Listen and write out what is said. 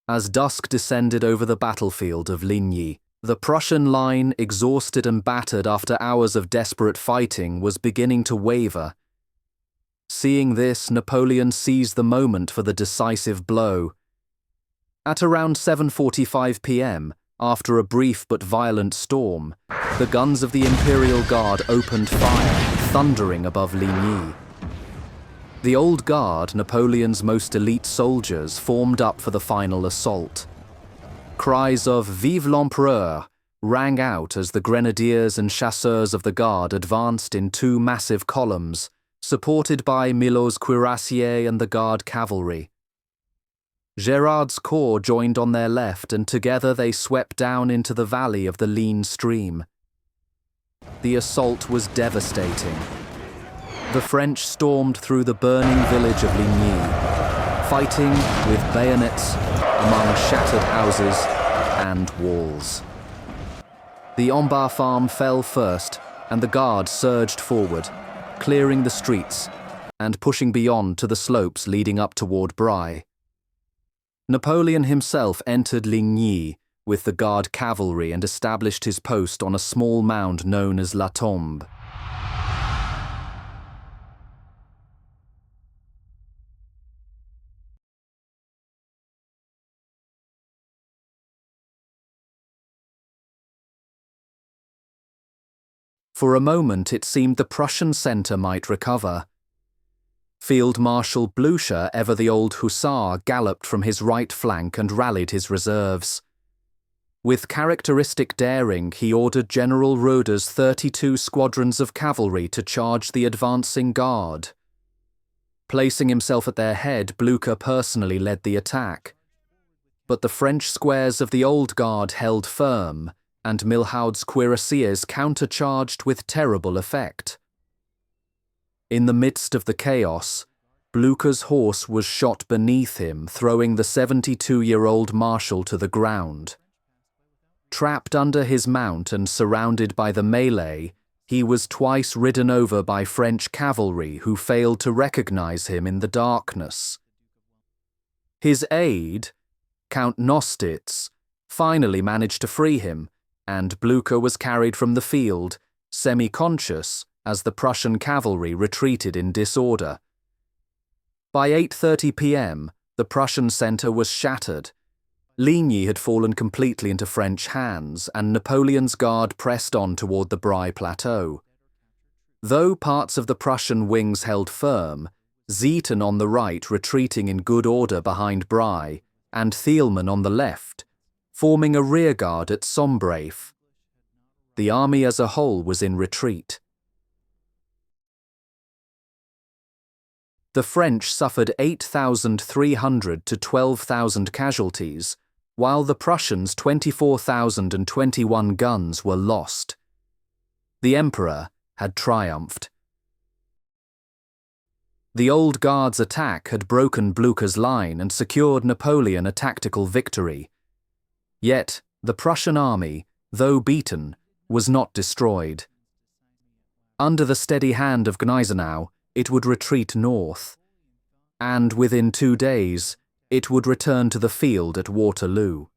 As dusk descended over the battlefield of Ligny, the Prussian line, exhausted and battered after hours of desperate fighting, was beginning to waver. Seeing this, Napoleon seized the moment for the decisive blow. At around 7:45 p.m., after a brief but violent storm, the guns of the Imperial Guard opened fire, thundering above Ligny. The Old Guard, Napoleon's most elite soldiers, formed up for the final assault. Cries of "Vive l'Empereur" rang out as the grenadiers and chasseurs of the Guard advanced in two massive columns, supported by Milhaud's cuirassiers and the Guard cavalry. Gérard's corps joined on their left, and together they swept down into the valley of the Ligny stream. The assault was devastating. The French stormed through the burning village of Ligny, fighting with bayonets among shattered houses and walls. The Ombart farm fell first, and the Guard surged forward, clearing the streets and pushing beyond to the slopes leading up toward Bry. Napoleon himself entered Ligny with the Guard cavalry and established his post on a small mound known as La Tombe. For a moment it seemed the Prussian centre might recover. Field Marshal Blücher, ever the old hussar, galloped from his right flank and rallied his reserves. With characteristic daring, he ordered General Roeder's 32 squadrons of cavalry to charge the advancing Guard. Placing himself at their head, Blücher personally led the attack. But the French squares of the Old Guard held firm, and Milhaud's cuirassiers countercharged with terrible effect. In the midst of the chaos, Blücher's horse was shot beneath him, throwing the 72-year-old marshal to the ground. Trapped under his mount and surrounded by the melee, he was twice ridden over by French cavalry who failed to recognize him in the darkness. His aide, Count Nostitz, finally managed to free him, and Blücher was carried from the field, semi-conscious, as the Prussian cavalry retreated in disorder. By 8:30 p.m., the Prussian centre was shattered. Ligny had fallen completely into French hands, and Napoleon's Guard pressed on toward the Bry Plateau. Though parts of the Prussian wings held firm, Zieten on the right retreating in good order behind Bry, and Thielmann on the left, forming a rearguard at Sombraef. The army as a whole was in retreat. The French suffered 8,300 to 12,000 casualties, while the Prussians' 24,021 guns were lost. The Emperor had triumphed. The Old Guard's attack had broken Blücher's line and secured Napoleon a tactical victory. Yet, the Prussian army, though beaten, was not destroyed. Under the steady hand of Gneisenau, it would retreat north, and within 2 days, it would return to the field at Waterloo.